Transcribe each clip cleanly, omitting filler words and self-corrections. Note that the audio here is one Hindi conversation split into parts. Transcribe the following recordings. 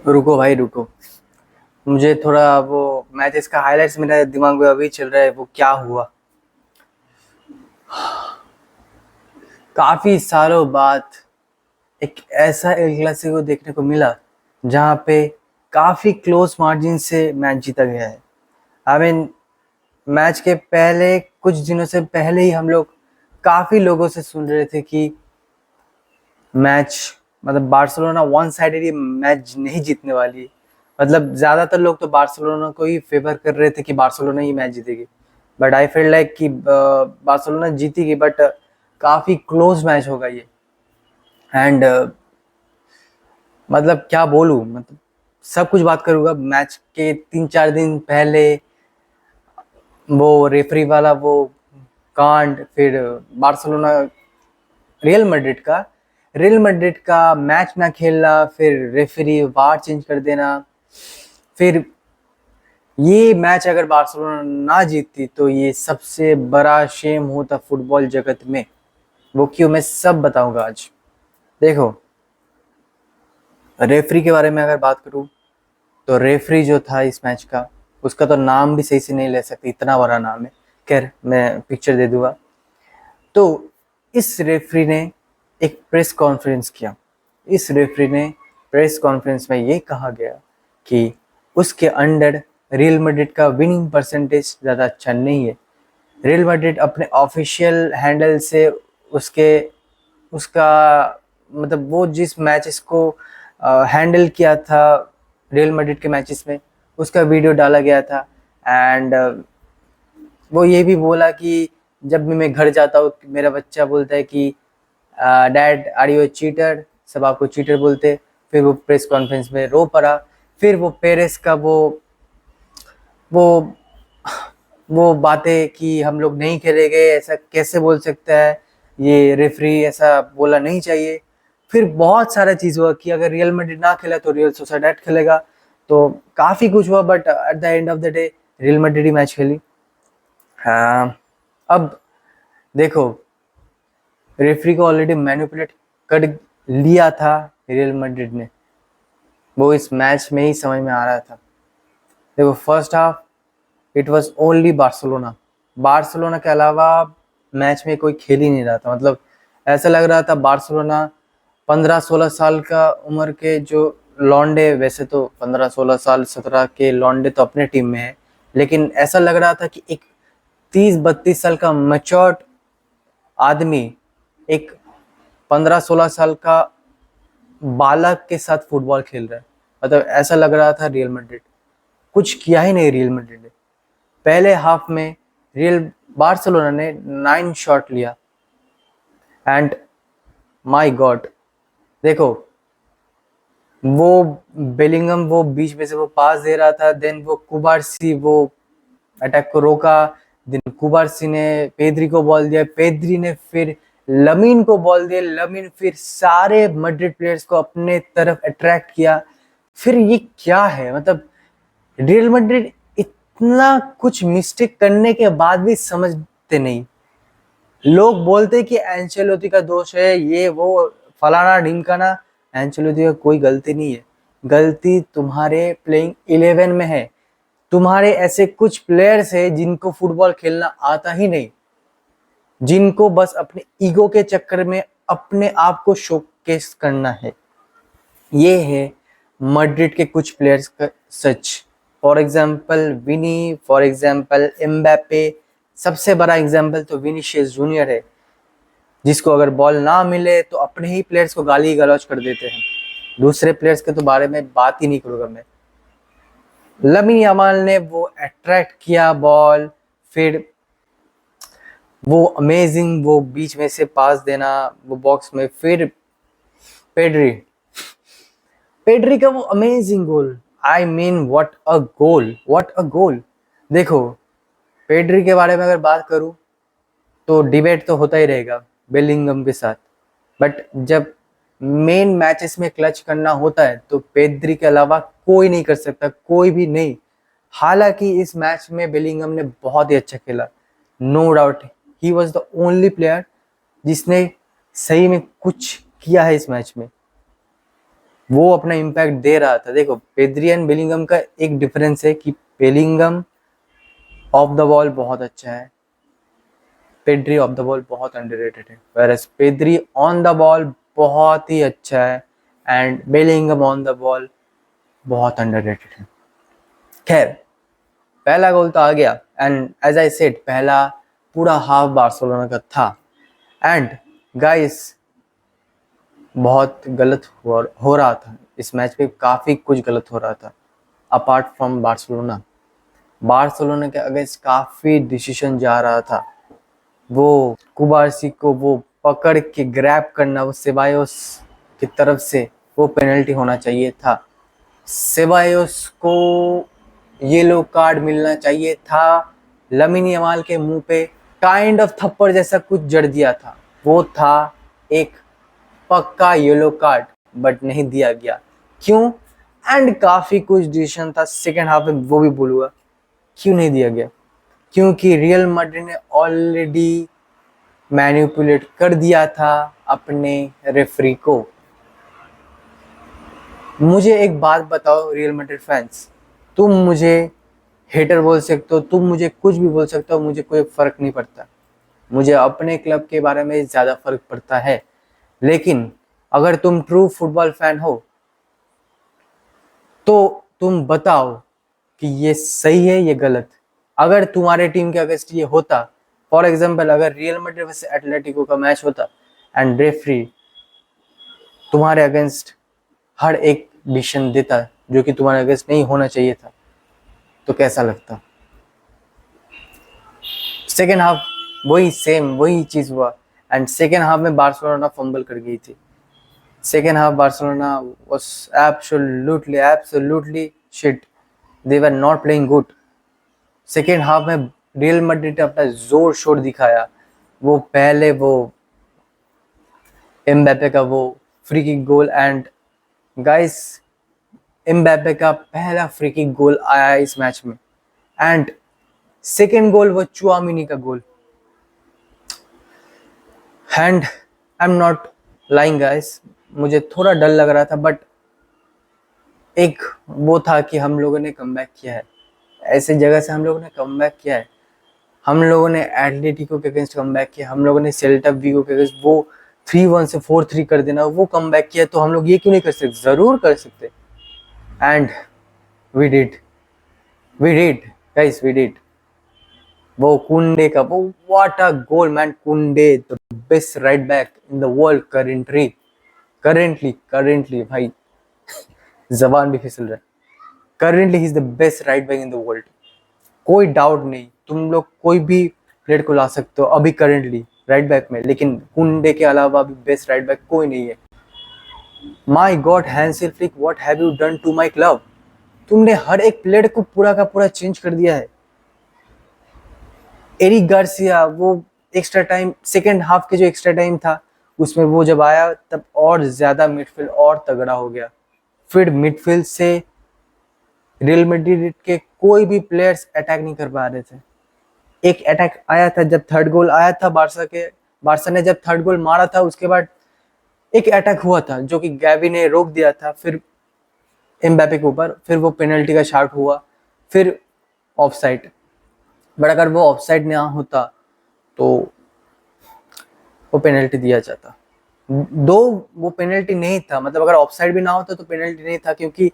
रुको भाई रुको। मुझे थोड़ा वो मैचेस का हाइलाइट्स मेरे दिमाग में अभी चल रहा है, वो क्या हुआ। काफी सालों बाद एक ऐसा एल क्लासिको देखने को मिला जहाँ पे काफी क्लोज मार्जिन से मैच जीता गया है। आई मीन, मैच के पहले कुछ दिनों से पहले ही हम लोग काफी लोगों से सुन रहे थे कि मैच मतलब बार्सिलोना वन साइडेड मैच नहीं जीतने वाली है। मतलब ज्यादातर लोग तो बार्सिलोना को ही फेवर कर रहे थे कि बार्सिलोना ही मैच जीतेगी, बट आई फील लाइक कि बार्सिलोना जीतेगी, बट काफी क्लोज मैच होगा ये। एंड मतलब क्या बोलूं, मतलब सब कुछ बात करूंगा। मैच के 3-4 दिन पहले वो रेफरी वाला वो कांड, फिर बार्सिलोना रियल मैड्रिड का मैच ना खेलना, फिर रेफरी वार चेंज कर देना, फिर ये मैच अगर बार्सिलोना ना जीतती तो ये सबसे बड़ा शेम होता फुटबॉल जगत में। वो क्यों, मैं सब बताऊंगा आज। देखो, रेफरी के बारे में अगर बात करूं तो रेफरी जो था इस मैच का, उसका तो नाम भी सही से नहीं ले सकती, इतना बड़ा नाम है। खैर, मैं पिक्चर दे दूंगा। तो इस रेफरी ने एक प्रेस कॉन्फ्रेंस किया। इस रेफरी ने प्रेस कॉन्फ्रेंस में ये कहा गया कि उसके अंडर रियल मैड्रिड का विनिंग परसेंटेज ज़्यादा अच्छा नहीं है। रियल मैड्रिड अपने ऑफिशियल हैंडल से उसके उसका मतलब वो जिस मैचेस को हैंडल किया था रियल मैड्रिड के मैचेस में, उसका वीडियो डाला गया था। एंड वो ये भी बोला कि जब भी मैं घर जाता हूँ मेरा बच्चा बोलता है कि डैड आर यू चीटर, सब आपको चीटर बोलते। फिर वो प्रेस कॉन्फ्रेंस में रो पड़ा। फिर वो पेरेस का वो वो बातें कि हम लोग नहीं खेलेंगे, ऐसा कैसे बोल सकता है, ये रेफरी ऐसा बोला नहीं चाहिए। फिर बहुत सारा चीज़ हुआ कि अगर रियल मैड्रिड ना खेला तो रियल सोसाइडेड खेलेगा। तो काफ़ी कुछ हुआ, but at the end of the day real Madrid he match खेली। हाँ, अब देखो, रेफरी को ऑलरेडी मैनिपुलेट कर लिया था रियल मैड्रिड ने, वो इस मैच में ही समझ में आ रहा था। देखो, first half it was only Barcelona के अलावा मैच में कोई खेल ही नहीं रहा था। मतलब ऐसा लग रहा था बार्सिलोना 15-16 साल का उम्र के जो लॉन्डे, वैसे तो 15-16 साल 17 के लॉन्डे तो अपने टीम में है, लेकिन ऐसा लग रहा था कि एक 30-32 साल का मैच्योर्ड आदमी एक 15-16 साल का बालक के साथ फुटबॉल खेल रहा है। मतलब ऐसा लग रहा था रियल मैड्रिड कुछ किया ही नहीं। रियल मैड्रिड ने पहले हाफ में रियल बार्सिलोना ने 9 शॉट लिया। एंड माय गॉड, देखो, वो बेलिंगम वो बीच में से वो पास दे रहा था, देन वो कुबार्सी वो अटैक को रोका, देन कुबार्सी ने पेद्री को बॉल दिया, पेद्री ने फिर लमीन को बॉल दिया, लमीन फिर सारे मैड्रिड प्लेयर्स को अपने तरफ अट्रैक्ट किया। फिर ये क्या है, मतलब रियल मैड्रिड इतना कुछ मिस्टेक करने के बाद भी समझते नहीं। लोग बोलते कि एंचेलोती का दोष है, ये वो फलाना ढिमकाना। एंचेलोती का कोई गलती नहीं है, गलती तुम्हारे प्लेइंग 11 में है। तुम्हारे ऐसे कुछ प्लेयर्स है जिनको फुटबॉल खेलना आता ही नहीं, जिनको बस अपने ईगो के चक्कर में अपने आप को शोकेस करना है। ये है मैड्रिड के कुछ प्लेयर्स का सच। For example Vini, for example Mbappe, सबसे बड़ा एग्जाम्पल तो विनीशियस जूनियर है, जिसको अगर बॉल ना मिले तो अपने ही प्लेयर्स को गाली गलौज कर देते हैं। दूसरे प्लेयर्स के तो बारे में बात ही नहीं करूँगा मैं। लमीन यमाल ने वो अट्रैक्ट किया बॉल, फिर वो अमेजिंग वो बीच में से पास देना वो बॉक्स में, फिर पेड्री पेड्री का वो amazing goal. I mean what a goal, what a goal. देखो, पेड्री के बारे में अगर बात करूं तो डिबेट तो होता ही रहेगा बेलिंगम के साथ, बट जब मेन मैचेस में क्लच करना होता है तो पेद्री के अलावा कोई नहीं कर सकता, कोई भी नहीं। हालांकि इस मैच में बेलिंगम ने बहुत ही अच्छा खेला, no doubt. He was the only player जिसने सही में कुछ किया है इस मैच में। वो अपना इम्पैक्ट दे रहा था। देखो पेद्री एंड बेलिंगम का एक डिफरेंस है कि बेलिंगम ऑफ द बॉल बहुत अच्छा है, पेड्री ऑफ द बॉल बहुत अंडररेटेड है, whereas Pedri on the ball बहुत ही अच्छा है and Bellingham on the ball बहुत अंडररेटेड है। खैर पहला गोल तो आ गया एंड एज आई सेड पहला पूरा हाफ बार्सिलोना का था एंड गाइस बहुत गलत हो रहा था इस मैच पे, काफ़ी कुछ गलत हो रहा था अपार्ट फ्रॉम बार्सिलोना के अगेंस्ट काफ़ी डिसीजन जा रहा था। वो कुबार्सी को वो पकड़ के ग्रैब करना, वो सेबायोस की तरफ से वो पेनल्टी होना चाहिए था, सेबायोस को येलो कार्ड मिलना चाहिए था, लमिन यमाल के मुंह पे काइंड ऑफ थप्पड़ जैसा कुछ जड़ दिया था, वो था एक पक्का येलो कार्ड, बट नहीं दिया गया। क्यों? एंड काफ़ी कुछ डिसीजन था सेकेंड हाफ में, वो भी बोलूँगा क्यों नहीं दिया गया, क्योंकि रियल मैड्रिड ने ऑलरेडी मैनिपुलेट कर दिया था अपने रेफरी को। मुझे एक बात बताओ रियल मैड्रिड फैंस, तुम मुझे हेटर बोल सकते हो, तुम मुझे कुछ भी बोल सकते हो, मुझे कोई फ़र्क नहीं पड़ता, मुझे अपने क्लब के बारे में ज़्यादा फ़र्क पड़ता है। लेकिन अगर तुम ट्रू फुटबॉल फैन हो तो तुम बताओ कि ये सही है ये गलत। अगर तुम्हारे टीम के अगेंस्ट ये होता, फॉर एग्जांपल अगर रियल मैड्रिड वर्सेस एटलेटिको का मैच होता एंड रेफरी तुम्हारे अगेंस्ट हर एक डिसीजन देता जो कि तुम्हारे अगेंस्ट नहीं होना चाहिए था, तो कैसा लगता? सेकेंड हाफ वही चीज़ हुआ एंड सेकेंड हाफ में बार्सिलोना फंबल कर गई थी। Second half Barcelona was absolutely shit. They were not playing good. Second half में रियल मैड्रिड ने अपना जोर शोर दिखाया। वो पहले वो एम्बापे का वो free kick goal and guys Mbappe का पहला फ्री किक गोल आया इस मैच में एंड सेकेंड गोल वो चुआमिनी का गोल। And I am not lying guys, मुझे थोड़ा डर लग रहा था, बट एक वो था कि हम लोगों ने कमबैक किया है, ऐसे जगह से हम लोगों ने कमबैक किया है। हम लोगों ने एटलेटिको के अगेंस्ट कमबैक किया, हम लोगों ने सेल्टा विगो के अगेंस्ट वो 3-1 से 4-3 कर देना वो कमबैक किया, तो हम लोग ये क्यों नहीं कर सकते? ज़रूर कर सकते। And we did guys, we did. वो कुंडे का वो what a goal man, Kounde the best right back in the world currently भाई जबान भी फिसल रहा है, currently he is the best right back in the world, कोई डाउट नहीं। तुम लोग कोई भी प्लेयर को ला सकते हो अभी करेंटली राइट बैक में, लेकिन कुंडे के अलावा भी बेस्ट राइट बैक कोई नहीं है। My God Hansi Flick, what have you done to my club? तुमने हर एक प्लेयर को पूरा का पूरा चेंज कर दिया है। एरिक गार्सिया वो एक्स्ट्रा टाइम, सेकेंड हाफ के जो एक्स्ट्रा टाइम था उसमें वो जब आया तब और ज़्यादा मिडफील्ड और तगड़ा हो गया। फिर मिडफील्ड से रियल मैड्रिड के कोई भी प्लेयर्स अटैक नहीं कर पा रहे थे। एक अटैक आया था जब थर्ड गोल आया था बारसा ने जब थर्ड गोल मारा था, उसके बाद एक अटैक हुआ था जो कि गैवी ने रोक दिया था, फिर एम्बापे के ऊपर, फिर वो पेनल्टी का शॉट हुआ, फिर ऑफसाइड। बट अगर वो ऑफसाइड ना होता तो वो पेनल्टी दिया जाता। दो वो पेनल्टी नहीं था, मतलब अगर ऑफसाइड भी ना होता तो पेनल्टी नहीं था, क्योंकि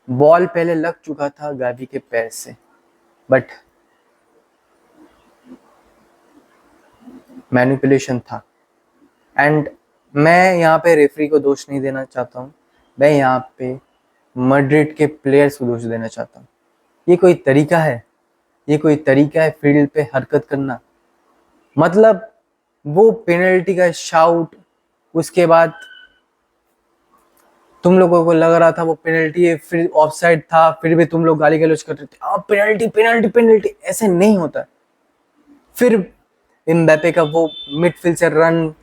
बॉल पहले लग चुका था गावी के पैर से। बट मैनिपुलेशन था एंड मैं यहाँ पे रेफरी को दोष नहीं देना चाहता हूँ, मैं यहाँ पे मैड्रिड के प्लेयर्स को दोष देना चाहता हूँ। ये कोई तरीका है? ये कोई तरीका है फील्ड पे हरकत करना? मतलब वो पेनल्टी का शाउट, उसके बाद तुम लोगों को लग रहा था वो पेनल्टी है, फिर ऑफसाइड था, फिर भी तुम लोग गाली गलौज कर रहे थे, अब पेनल्टी पेनल्टी पेनल्टी। ऐसे नहीं होता। फिर एम्बापे का वो मिडफील्ड से रन,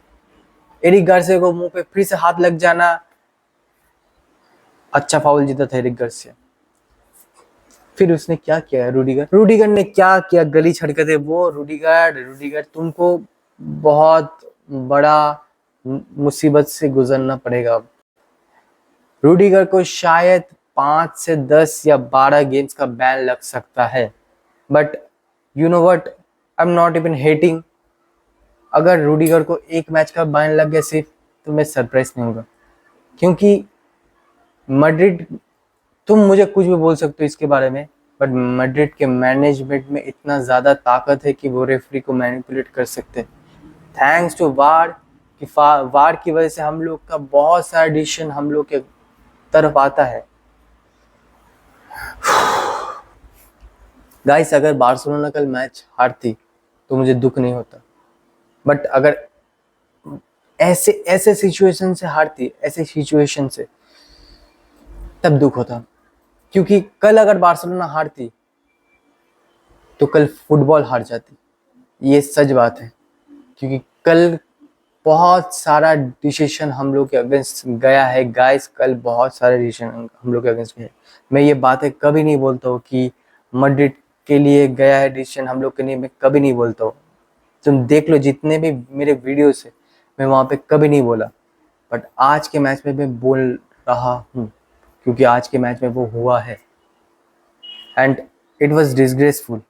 एरिक गार्सिया को मुंह पे फिर से हाथ लग जाना, अच्छा फाउल जीता था एरिक गार्सिया। फिर उसने क्या किया? रूडिगर ने क्या किया? गली हरकतें वो रूडिगर तुमको बहुत बड़ा मुसीबत से गुजरना पड़ेगा अब। रूडिगर को शायद 5 से 10 या 12 गेम्स का बैन लग सकता है, but you know what, I am not even hating. अगर रूडिगर को एक मैच का बैन लग गया सिर्फ, तो मैं सरप्राइज नहीं होगा, क्योंकि मैड्रिड, तुम मुझे कुछ भी बोल सकते हो इसके बारे में, बट मैड्रिड के मैनेजमेंट में इतना ज़्यादा ताकत है कि वो रेफरी को मैनिपुलेट कर सकते हैं। थैंक्स टू वार, कि वार की वजह से हम लोग का बहुत सारा डिसीजन हम लोग के तरफ आता है। गाइस, अगर बार्सिलोना कल मैच हारती तो मुझे दुख नहीं होता, बट अगर ऐसे ऐसे सिचुएशन से हारती, ऐसे सिचुएशन से, तब दुख होता। क्योंकि कल अगर बार्सिलोना हारती तो कल फुटबॉल हार जाती, ये सच बात है। क्योंकि कल बहुत सारा डिसीजन हम लोग के अगेंस्ट गया है गाइस, कल बहुत सारे डिसीजन हम लोग के अगेंस्ट गए हैं। मैं ये बातें कभी नहीं बोलता हूँ कि मैड्रिड के लिए गया है डिसीजन हम लोग के लिए, मैं कभी नहीं बोलता हूँ। तुम देख लो जितने भी मेरे वीडियोस है, मैं वहाँ पे कभी नहीं बोला, बट आज के मैच में मैं बोल रहा हूँ, क्योंकि आज के मैच में वो हुआ है एंड इट वॉज डिसग्रेसफुल।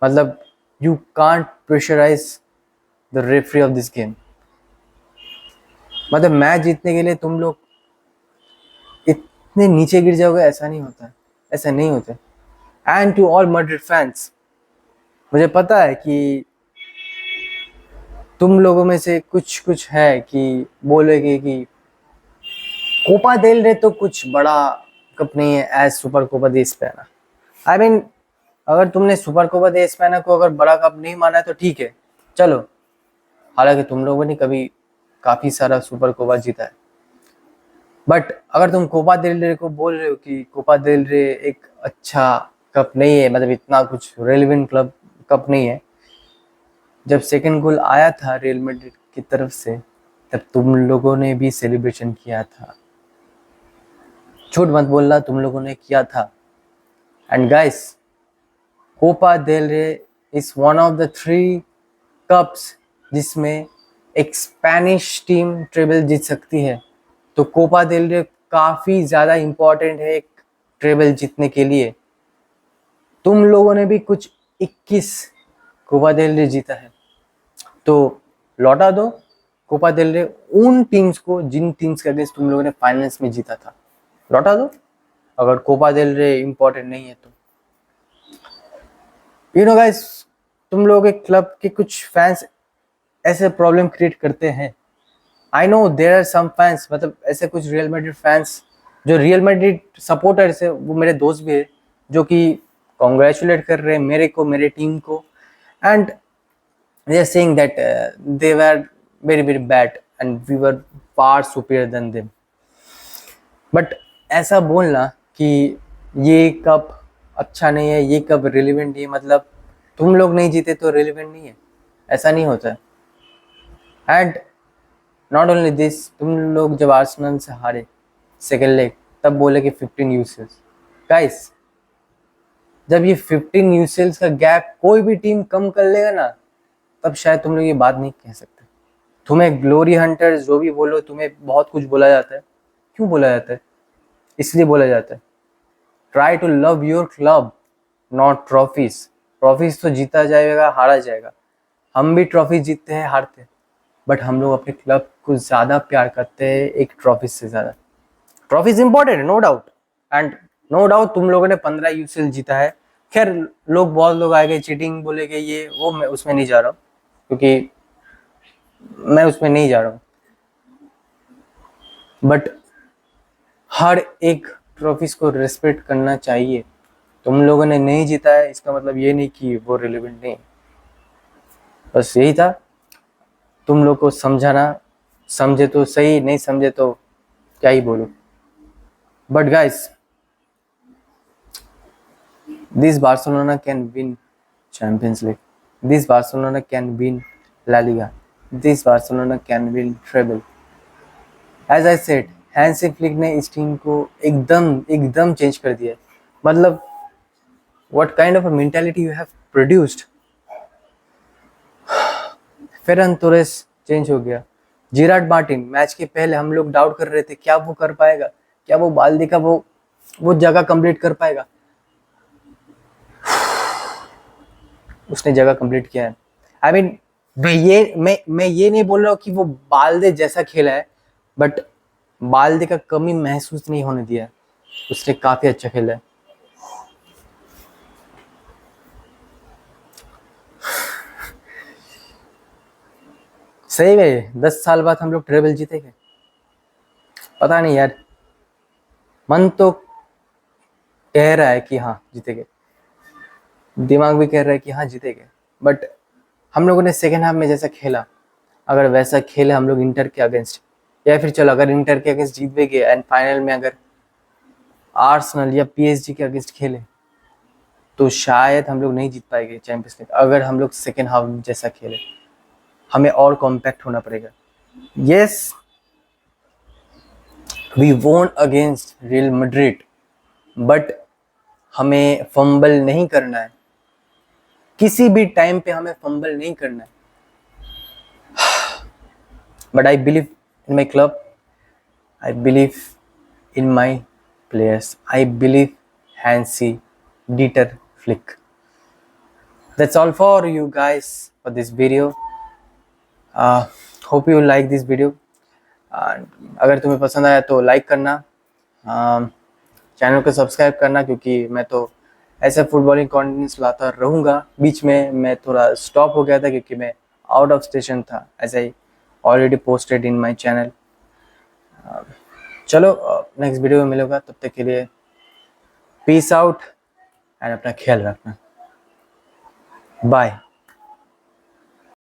मतलब you can't pressurise the referee of this game. मतलब मैच जीतने के लिए तुम लोग इतने नीचे गिर जाओगे, ऐसा नहीं होता, ऐसा नहीं होता। And to all Madrid fans, मुझे पता है कि तुम लोगों में से कुछ कुछ है कि बोलेगे कि कोपा देल रे तो कुछ बड़ा कप नहीं है as super Copa de España. I mean, अगर तुमने सुपर कोपा दे स्पेना को अगर बड़ा कप नहीं माना है तो ठीक है, चलो। हालांकि तुम लोगों ने कभी काफ़ी सारा सुपर कोपा जीता है, बट अगर तुम कोपा देल रे को बोल रहे हो कि कोपा देल रे एक अच्छा कप नहीं है, मतलब इतना कुछ रेलेवेंट क्लब कप नहीं है, जब सेकंड गोल आया था रियल मैड्रिड की तरफ से, तब तुम लोगों ने भी सेलिब्रेशन किया था। झूठ मत बोलना, तुम लोगों ने किया था। एंड गाइस, कोपा देल रे is one of the 3 cups जिसमें एक स्पेनिश टीम ट्रेबल जीत सकती है। तो कोपा देल रे काफ़ी ज़्यादा इम्पोर्टेंट है एक ट्रेबल जीतने के लिए। तुम लोगों ने भी कुछ 21 कोपा देल रे जीता है, तो लौटा दो कोपा देल रे उन टीम्स को जिन टीम्स के अगेंस्ट तुम लोगों ने फाइनल्स में जीता था। लौटा दो, अगर कोपा देल रे इम्पोर्टेंट नहीं है तो। यू नो गाइस, तुम लोगों के क्लब के कुछ फैंस ऐसे प्रॉब्लम क्रिएट करते हैं। I know there are some fans, मतलब ऐसे कुछ रियल मैड्रिड फैंस जो रियल मैड्रिड सपोर्टर्स है, वो मेरे दोस्त भी है, जो कि कॉन्ग्रेचुलेट कर रहे हैं मेरे को, मेरे टीम को, and they are saying that they were very very bad and we were far superior than them. But ऐसा बोलना कि ये कप अच्छा नहीं है, ये कप रिलेवेंट नहीं है, मतलब तुम लोग नहीं जीते तो रिलेवेंट नहीं है, ऐसा नहीं होता है। एंड नॉट ओनली दिस, तुम लोग जब आर्सेनल से हारे सेकेंड लेग, तब बोले कि 15 यूसीएल्स। गाइस, जब ये 15 यूसीएल्स का गैप कोई भी टीम कम कर लेगा ना, तब शायद तुम लोग ये बात नहीं कह सकते। तुम्हें ग्लोरी हंटर्स जो भी बोलो, तुम्हें बहुत कुछ बोला जाता है। क्यों बोला जाता है? इसलिए बोला जाता है, try to love your club not trophies. Trophies तो जीता जाएगा, हारा जाएगा। हम भी ट्रॉफी जीतते हैं, हारते हैं, बट हम लोग अपने क्लब को ज़्यादा प्यार करते हैं एक ट्रॉफी से ज़्यादा। ट्रॉफीज इंपॉर्टेंट है, no doubt, and no doubt तुम लोगों ने 15 यूसीएल जीता है। खैर, बहुत लोग आएंगे चीटिंग बोलेंगे, ये वो, मैं उसमें नहीं जा रहा हूँ, क्योंकि मैं उसमें नहीं जा रहा हूँ। बट हर एक ट्रॉफीज को रिस्पेक्ट करना चाहिए। तुम लोगों ने नहीं जीता है, इसका मतलब ये नहीं कि वो रिलेवेंट नहीं। बस यही था, तुम लोग को समझाना, समझे तो सही, नहीं समझे तो क्या ही बोलो। But guys, this Barcelona can win Champions League, this Barcelona can win La Liga, this Barcelona can win treble. As I said, Hansi Flick ने इस टीम को एकदम चेंज कर दिया। मतलब what kind of a mentality you have produced. Ferran Torres change हो गया। जिरार्ड मार्टिन, मैच के पहले हम लोग डाउट कर रहे थे क्या वो कर पाएगा, क्या वो बाल्दी का वो जगह कंप्लीट कर पाएगा? उसने जगह कंप्लीट किया है। आई मीन मैं ये नहीं बोल रहा हूँ कि वो बाल्दे जैसा खेला है, बट बाल्दे का कमी महसूस नहीं होने दिया है। उसने काफी अच्छा खेला है। सही में 10 साल बाद हम लोग ट्रेबल जीतेंगे? पता नहीं यार, मन तो कह रहा है कि हाँ जीतेंगे, दिमाग भी कह रहा है कि हाँ जीतेंगे, बट हम लोगों ने सेकेंड हाफ में जैसा खेला, अगर वैसा खेले हम लोग इंटर के अगेंस्ट, या फिर चलो अगर इंटर के अगेंस्ट जीत भी गए एंड फाइनल में अगर आर्सेनल या पीएसजी के अगेंस्ट खेले, तो शायद हम लोग नहीं जीत पाएंगे चैंपियंस लीग। अगर हम लोग सेकेंड हाफ जैसा खेले, हमें और कॉम्पैक्ट होना पड़ेगा। Yes, we won against Real Madrid, but हमें फंबल नहीं करना है, किसी भी टाइम पे हमें फंबल नहीं करना है। But I believe in my club, I believe in my players. I believe Hansi, Dieter Flick. That's all for you guys for this video. Hope you like this video. अगर तुम्हें पसंद आया तो लाइक करना, चैनल को सब्सक्राइब करना, क्योंकि मैं तो ऐसे फुटबॉलिंग कंटेंट्स लाता रहूँगा। बीच में मैं थोड़ा स्टॉप हो गया था क्योंकि मैं आउट ऑफ स्टेशन था, as I already posted in my channel. चलो नेक्स्ट वीडियो में मिलेगा, तब तक के लिए पीस आउट एंड अपना ख्याल रखना। बाय।